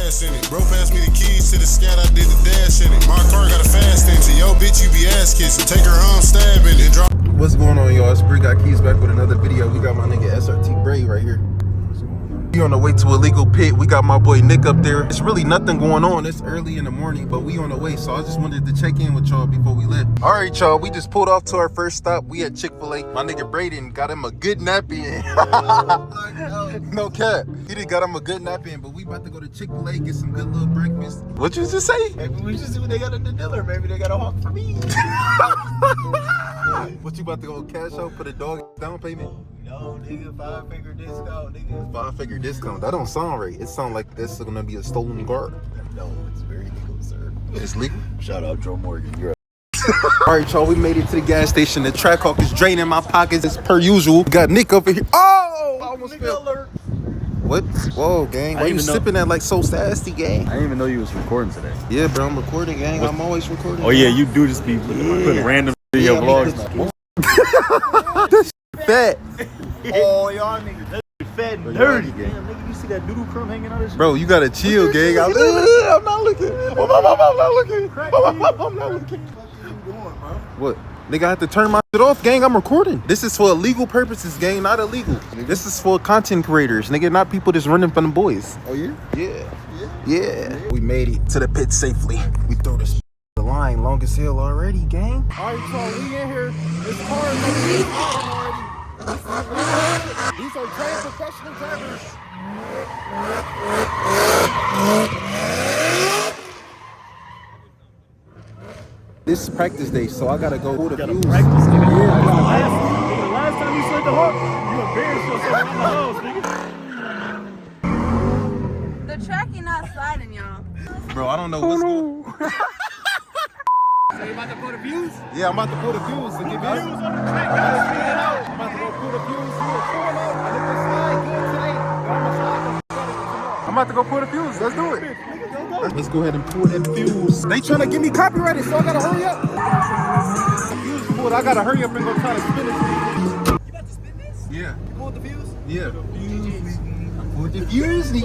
ass in it. Bro passed me the keys to the scat, I did the dash in it. My car got a fast engine. Yo, bitch, you be ass kissing. Take her home, stabbing and drop. What's going on, y'all? It's brick.gotkeyz back with another video. We got my nigga SRT Bray right here. We on the way to a legal pit. We got my boy Nick up there. It's really nothing going on. It's early in the morning, but we on the way. So I just wanted to check in with y'all before we left. All right, y'all. We just pulled off to our first stop. We at Chick-fil-A. My nigga Braden got him a good nap in. No cap. He done got him a good nap in, but we about to go to Chick-fil-A, get some good little breakfast. What you just say? Maybe we just see what they got at the dealer. Maybe they got a hawk for me. What, you about to go cash out for the dog down payment? No, nigga, 5-figure discount, nigga. 5-figure discount. That don't sound right. It sounds like this is gonna be a stolen car. No, it's very legal, sir. It's legal. Shout out Joe Morgan. You're all right, y'all. We made it to the gas station. The Trackhawk is draining my pockets as per usual. We got Nick over here. Oh, I almost fell. What? Whoa, gang. Why you sipping that like so sassy, gang? I didn't even know you was recording today. Yeah, bro. I'm recording, gang. I'm always recording. Oh yeah, you do just be putting random video vlogs. This fat. Oh, y'all niggas, that fat and dirty. Damn, nigga, you see that doodle crumb hanging out of this? Bro, you gotta chill, gang. I'm not looking. I'm not looking. I'm not looking. What? Nigga, I have to turn my shit off, gang. I'm recording. This is for legal purposes, gang, not illegal. This is for content creators, nigga, not people just running from the boys. Oh, yeah? Yeah. We made it to the pit safely. We throw this the line long as hell already, gang. All right, so we in here. This car is already. These are trained professional drivers. This is practice day, so I gotta go pull the fuse. Practice, nigga. Yeah. Last time you slid the hawk, you embarrassed yourself in the house, nigga. The tracking not sliding, y'all. Bro, I don't know what's going on. So you about to pull the fuse? Yeah, I'm about to pull the fuse and get fuse on the track. I'm about to go pull the fuse. I'm about to go pull the fuse. Let's do it. Let's go ahead and pull that fuse. They trying to get me copyrighted, so I gotta hurry up. The fuse is pulled. I gotta hurry up and go try to spin it. You about to spin this? Yeah. You pulled the fuse? Yeah. Pull the fuse.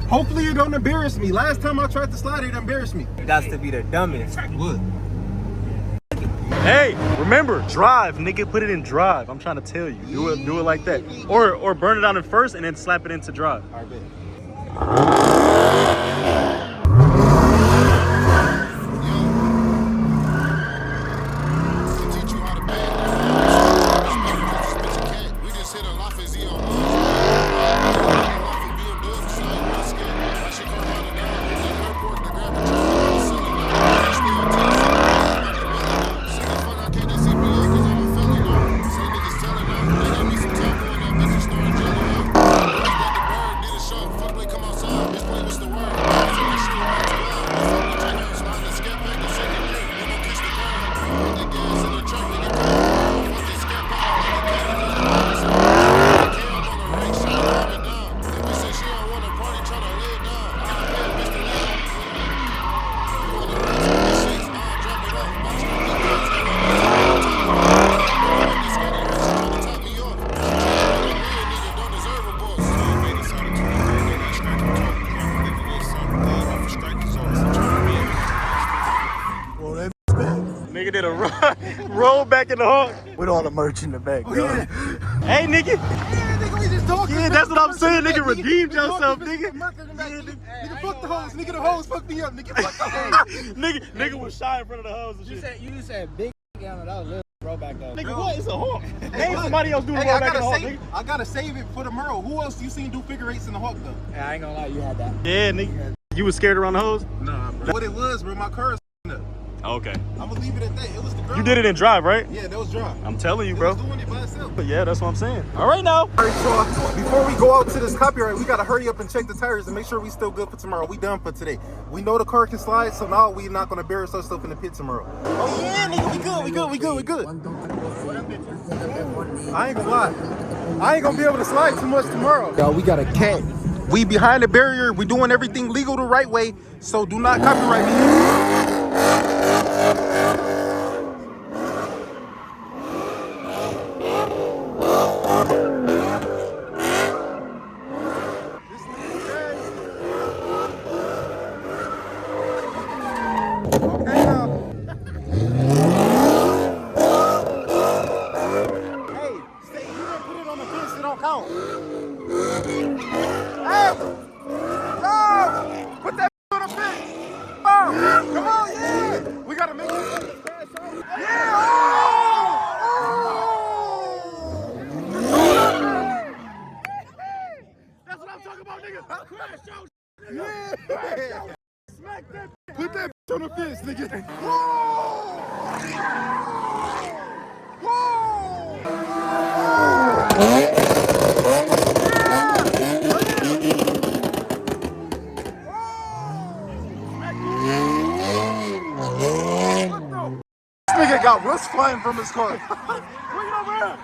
Hopefully it don't embarrass me. Last time I tried to slide, it embarrassed me. That's to be the dumbest. What? Hey, remember, drive, nigga. Put it in drive. I'm trying to tell you. Do it like that. Or burn it on it first and then slap it into drive. All right, bet. Nigga did a roll back in the hawk. With all the merch in the back, bro. Yeah. Hey, nigga. Yeah, nigga, we just talking. Yeah, that's what I'm saying. Nigga, redeemed yourself, nigga. Nigga, fuck the hoes. Nigga, the hoes fucked me up. Nigga, fuck the hoes. nigga was shy in front of the hoes and shit. You just said big down that was little roll back though. Nigga, what? It's a hawk. Name somebody else doing roll back in the hawk, nigga. I gotta save it for tomorrow. Who else you seen do figure eights in the hawk, though? Yeah, I ain't gonna lie, you had that. Yeah, nigga. You was scared around the hoes? Nah, bro. What it was, bro, my car is up. Okay. I'm gonna leave it at that. It was the ground. You did it in drive, right? Yeah, that was dry. I'm telling you, It bro. was doing it by itself. Yeah, that's what I'm saying. All right, now. All right, so before we go out to this copyright, we gotta hurry up and check the tires and make sure we still good for tomorrow. We done for today. We know the car can slide, so now we not gonna embarrass ourselves in the pit tomorrow. Oh yeah, nigga, we good. I ain't gonna lie. I ain't gonna be able to slide too much tomorrow. Yo, we got a cat. We behind the barrier. We doing everything legal the right way, so do not copyright me. don't count. Hey! No! Put that on the fence! Come on, yeah! We gotta make it. Yeah! Oh! That's what I'm talking about, nigga. Crash your Yeah! smack that. Put that on the fence, nigga. Whoa! This nigga got rust flying from his car. Bring it over here.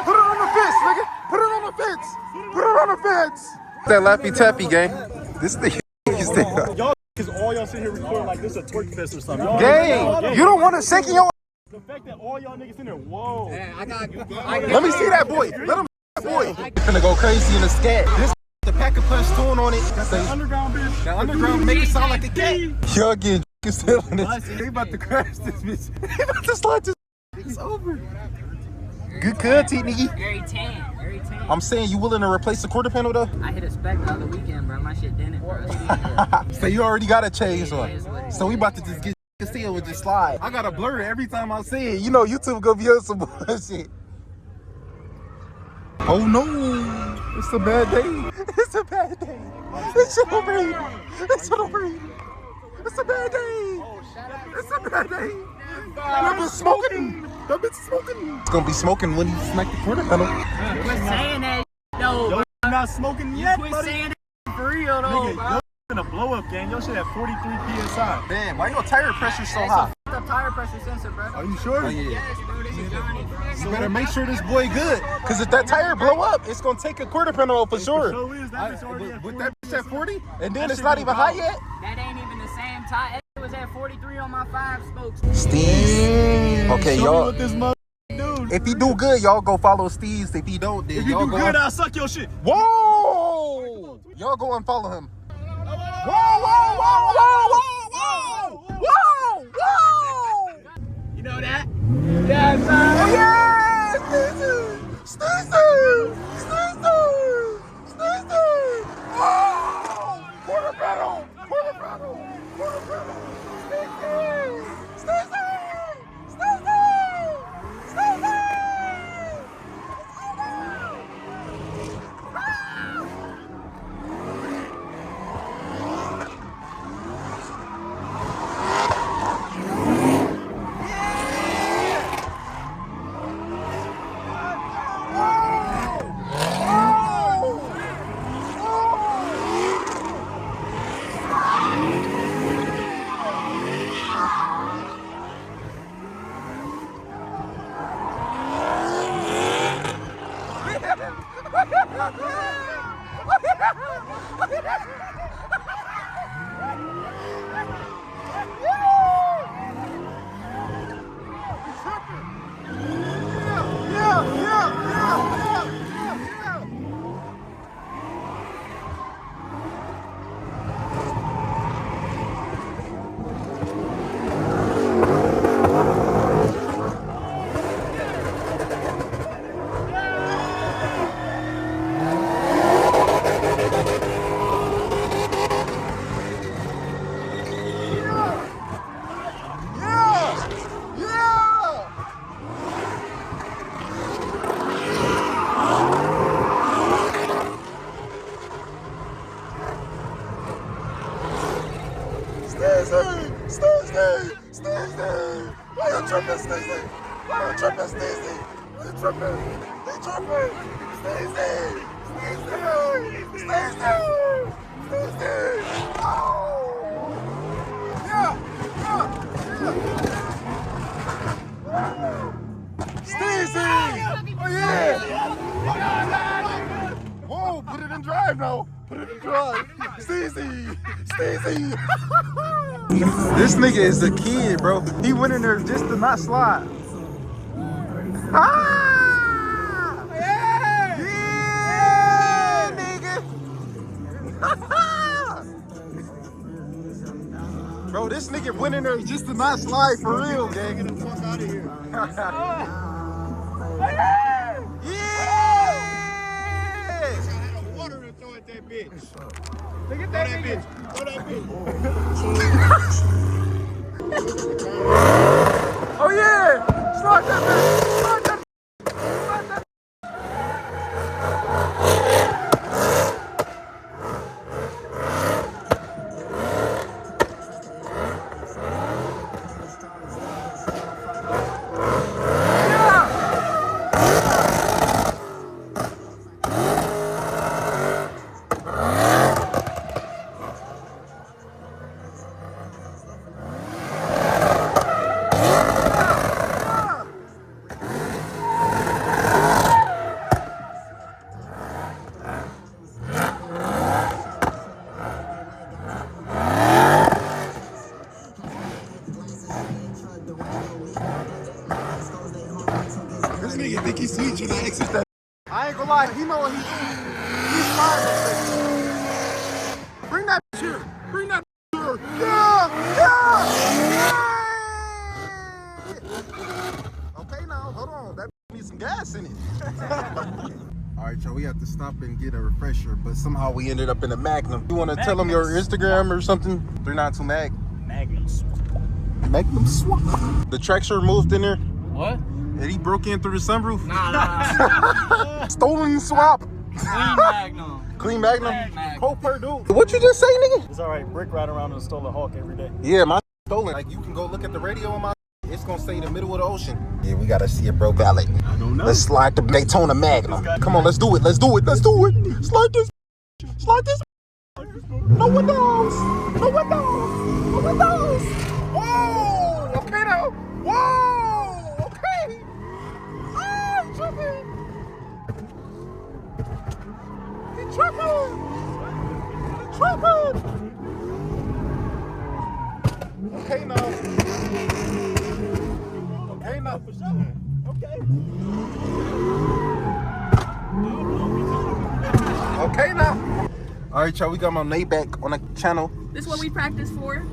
Put it on the fence, nigga. Put it on the fence. Put it on the fence. That Laffy Taffy gang. This thing is there. Y'all, because all y'all sit here recording like this is a twerk fest or something. Gang, you don't want to shake your. The fact that all y'all niggas in there, whoa. Let me see that boy. Let him see that boy. Finna go crazy in the scat. This the pack of punch tune on it. That's the underground bitch. The underground make it sound like a cat. Y'all getting still on this. They about to crash this bitch. He about to slide this. It's over. Good cut, nigga. Very tan, very tan. I'm saying, you willing to replace the quarter panel though? I hit a spec the other weekend, bro. My shit didn't, bro. So you already got a change one. So we about to just get still with just slide. I gotta blur it every time I say it. You know YouTube gonna be on some bullshit. Oh no, it's a bad day. It's a bad day. It shouldn't rain. It shouldn't rain. It's a bad day. It's a bad day. That bitch smoking. That bitch smoking. It's gonna be smoking when he smack the quarter panel. Quit saying that, though. Yo, I'm not smoking yet, Quit buddy. saying that for real, though, Nigga, bro. yo, in a blow up gang. Yo shit at 43 PSI. Damn, why your tire pressure so That's high? a f***ed up tire pressure sensor, bro. Are you sure? Oh, yeah. Yes, bro. This is Johnny, bro. You better make sure this boy good. Cause if that tire blow up, it's gonna take a quarter panel off for sure. So is that bitch already at With 40? that bitch at 40, and then That it's shit not go even hot down. yet. That ain't even the same tire. It was at 43 on my 5 spokes. Steez. Okay, Show me y'all. what this mother do. If he do good, y'all go follow Steez. If he don't, then If you y'all do go. good, I'll suck your shit. Whoa! Y'all go and follow him. Whoa! Whoa! Whoa! Whoa! Whoa! Whoa! Whoa! You know that? Yes, Oh sir. yeah! Steezy! Whoa! Quarter battle! Quarter battle! Quarter battle! Steezy! Stacey! Why you tripping, Stacey? Why you tripping, Stacey? Why you tripping? He tripping! Stacey! Stacey! Oh! Yeah! Stacey! Oh yeah! Whoa! Put it in drive now! Put it in drive! Stacey! This nigga is a kid, bro. He went in there just to not slide. Ah! Yeah, nigga. Bro, this nigga went in there just to not slide for real, gang. Get the fuck out of here. Yeah! Look at that bitch. Throw that bitch. Oh yeah! Slide that bitch! Slide that bitch! Slide that. This nigga think he's sweet, you the exit that. I ain't gonna lie, he know what he's doing. He's fine. Bring that bitch here. Bring that bitch here. Yeah! Okay, now, hold on. That needs some gas in it. All right, y'all, we have to stop and get a refresher, but somehow we ended up in a Magnum. You want to tell them your Instagram or something? 392 Mag. Magnum. Magnum Swap. The traction moved in there. What? And he broke in through the sunroof. Nah. Stolen swap. Clean Magnum. Clean Magnum. Magnum. Whole Purdue. What you just say, nigga? It's all right. Brick ride around in a stolen Hawk every day. Yeah, my stolen. Like, you can go look at the radio on my. It's gonna say the middle of the ocean. Yeah, we gotta see it, bro. Valid. I don't know. Let's slide the Daytona Magnum. Come on, let's do it. Let's do it. Let's do it. Slide this. Slide this. No windows. No windows. No windows. Whoa. Okay now. Whoa. Okay. Oh, he's tripping. He's tripping. He's tripping. Okay now. Okay now. Okay. Okay now. All right, y'all. We got my Nate back on the channel. This what we practice for.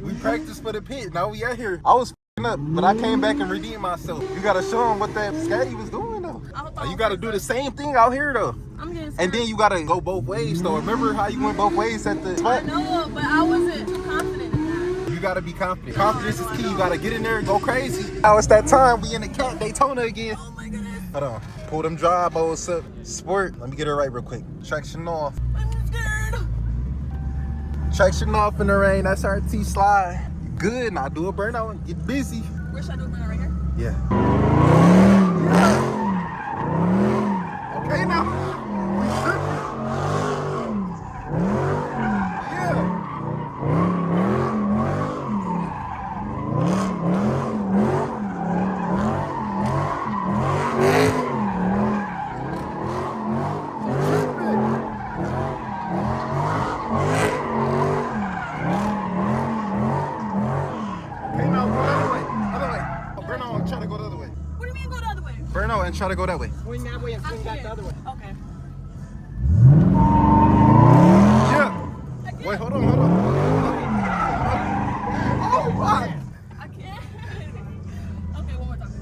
We practiced for the pit. Now we out here. I was f***ing up, but I came back and redeemed myself. You gotta show them what that Scatty was doing though. You gotta do the same thing out here though. I'm getting scared. And then you gotta go both ways though. Remember how you went both ways at the I spot? know, but I wasn't too confident in that. You gotta be confident. Confidence is key. You gotta get in there and go crazy. Now it's that time. We in the cat Daytona again. Oh my goodness. Hold on. Pull them drivos up. Sport. Let me get it right real quick. Traction off. I'm scared. Traction off in the rain. That's our T slide. Good. Now do a burnout and get busy. Where should I do it right here? Yeah. Okay now. Yeah. Burn out and try to go that way. Swing that way and swing back the other way. Okay. Yeah. Wait, hold on, hold on. Oh my! I can't. Okay, one more time.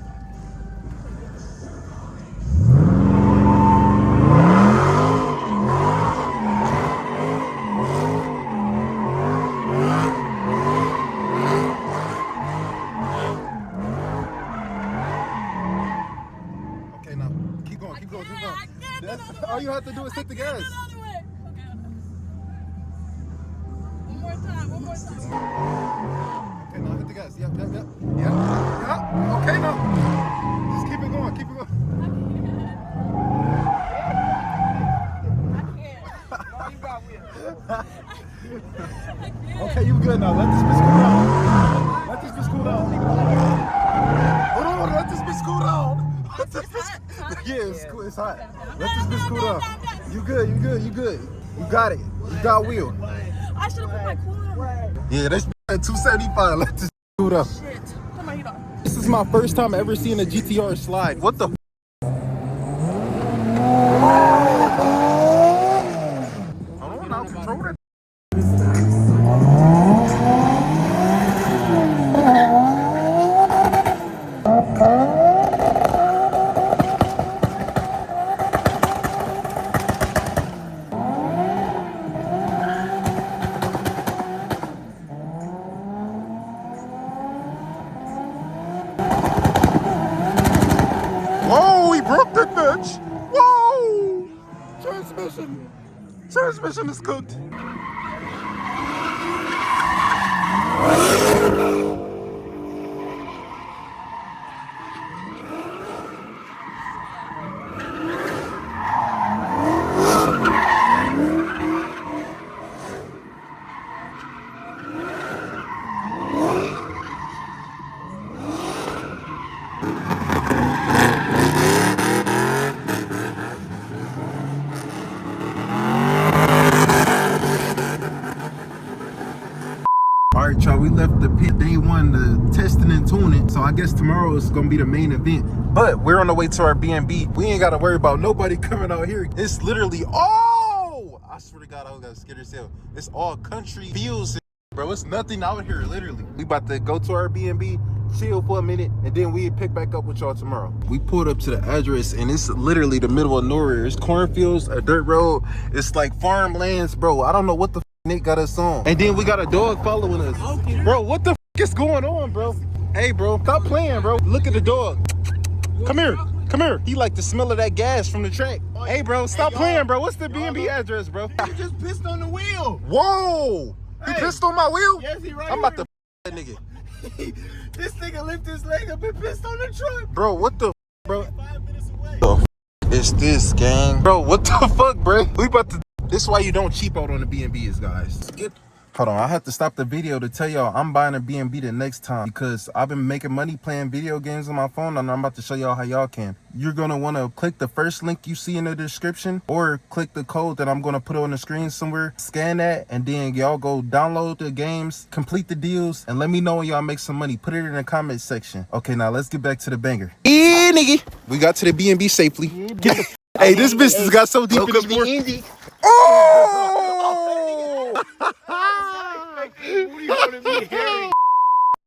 Okay, now keep going, keep going, keep going. That's, all you have to do is hit the gas. Okay. One more time. Okay, now hit the gas. Yep. Okay, now just keep it going, keep it going. Okay, you good now. Let this bitch cool down. Let this bitch cool down. Hold on, let this bitch cool down. Let this bitch. Yeah, it's cool. It's hot. Let this bitch cool down. You good. You got it. You got wheel. I should have put my cooler on. Yeah, this at 275. Let this cool down. Shit. Put my heat on. This is my first time ever seeing a GTR slide. What the? I don't know how to control that. Transmission is cooked. Alright, y'all, we left the pit day one, the testing and tuning. So I guess tomorrow is gonna be the main event. But we're on the way to our B&B. We ain't gotta worry about nobody coming out here. It's literally all, I swear to God, I was gonna scared as hell. It's all country views, bro. It's nothing out here, literally. We about to go to our B&B, chill for a minute, and then we pick back up with y'all tomorrow. We pulled up to the address, and it's literally the middle of nowhere. It's cornfields, a dirt road. It's like farmlands, bro. I don't know what the Nick got us on. And then we got a dog following us. Bro, what the is going on, bro? Hey, bro, stop playing, bro. Look at the dog. Come here. Come here. He like the smell of that gas from the track. Hey, bro, stop playing, bro. What's the B&B address, bro? He just pissed on the wheel. Whoa. He pissed on my wheel? Yes, he right I'm about to that nigga. This nigga lifted his leg up and pissed on the truck. Bro, what the bro? 5 minutes away. It's this, gang. Bro, what the fuck, bro? We about to... This is why you don't cheap out on the B&Bs, guys. Hold on, I have to stop the video to tell y'all I'm buying a B&B the next time because I've been making money playing video games on my phone, and I'm about to show y'all how y'all can. You're gonna wanna click the first link you see in the description or click the code that I'm gonna put on the screen somewhere, scan that, and then y'all go download the games, complete the deals, and let me know when y'all make some money. Put it in the comment section. Okay, now let's get back to the banger. Yeah, nigga. We got to the B&B safely. Hey, this business got so deep in this morning. Oh!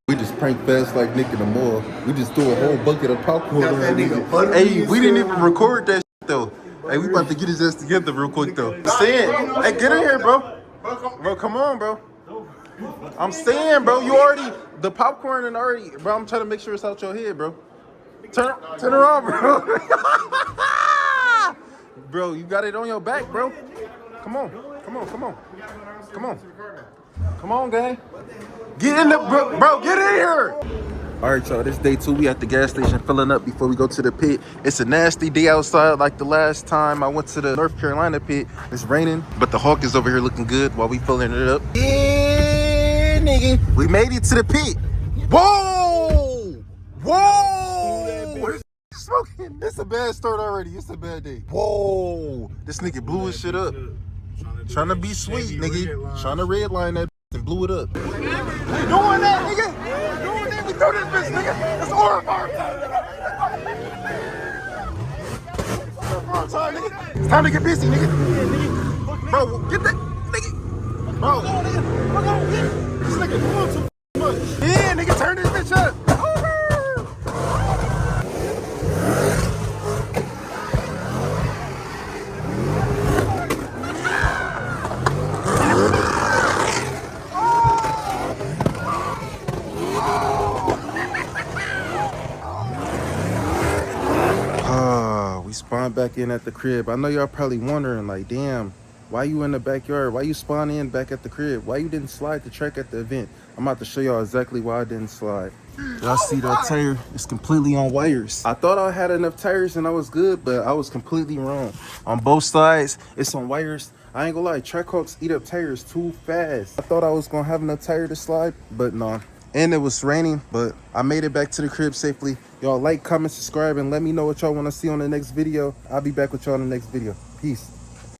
We just prank fast like Nick in the mall. We just threw a whole bucket of popcorn on that nigga. Hey, we didn't even record that shit though. Hey, we about to get his ass together real quick though. Say it. Hey, get in here, bro. Bro, come on, bro. I'm saying, bro, you already, the popcorn and already, bro, I'm trying to make sure it's out your head, bro. Turn around, bro. Bro, you got it on your back, bro. Come on, come on, come on. Come on. Come on, gang. Get in the, bro, get in here. All right, y'all, this day 2. We at the gas station filling up before we go to the pit. It's a nasty day outside like the last time I went to the North Carolina pit. It's raining, but the Hawk is over here looking good while we filling it up. Yeah, nigga. We made it to the pit. Whoa! Whoa! Smoking. It's a bad start already. It's a bad day. Whoa! This nigga blew his shit up. Trying to be sweet, nigga. Trying to redline that and blew it up. We doing that, nigga? We doing that? We throw this bitch, nigga. It's horrifying. It's time to get busy, nigga. Bro, get that, nigga. Bro, this nigga doing too much. Yeah, nigga, turn this bitch up. Spawn back in at the crib. I know y'all probably wondering, like, damn, why you in the backyard? Why you spawn in back at the crib? Why you didn't slide the track at the event? I'm about to show y'all exactly why I didn't slide. Y'all see that tire? It's completely on wires. I thought I had enough tires and I was good, but I was completely wrong. On both sides, it's on wires. I ain't gonna lie, Trackhawks eat up tires too fast. I thought I was gonna have enough tire to slide, but no. And it was raining, but I made it back to the crib safely. Y'all like, comment, subscribe, and let me know what y'all want to see on the next video. I'll be back with y'all in the next video. Peace.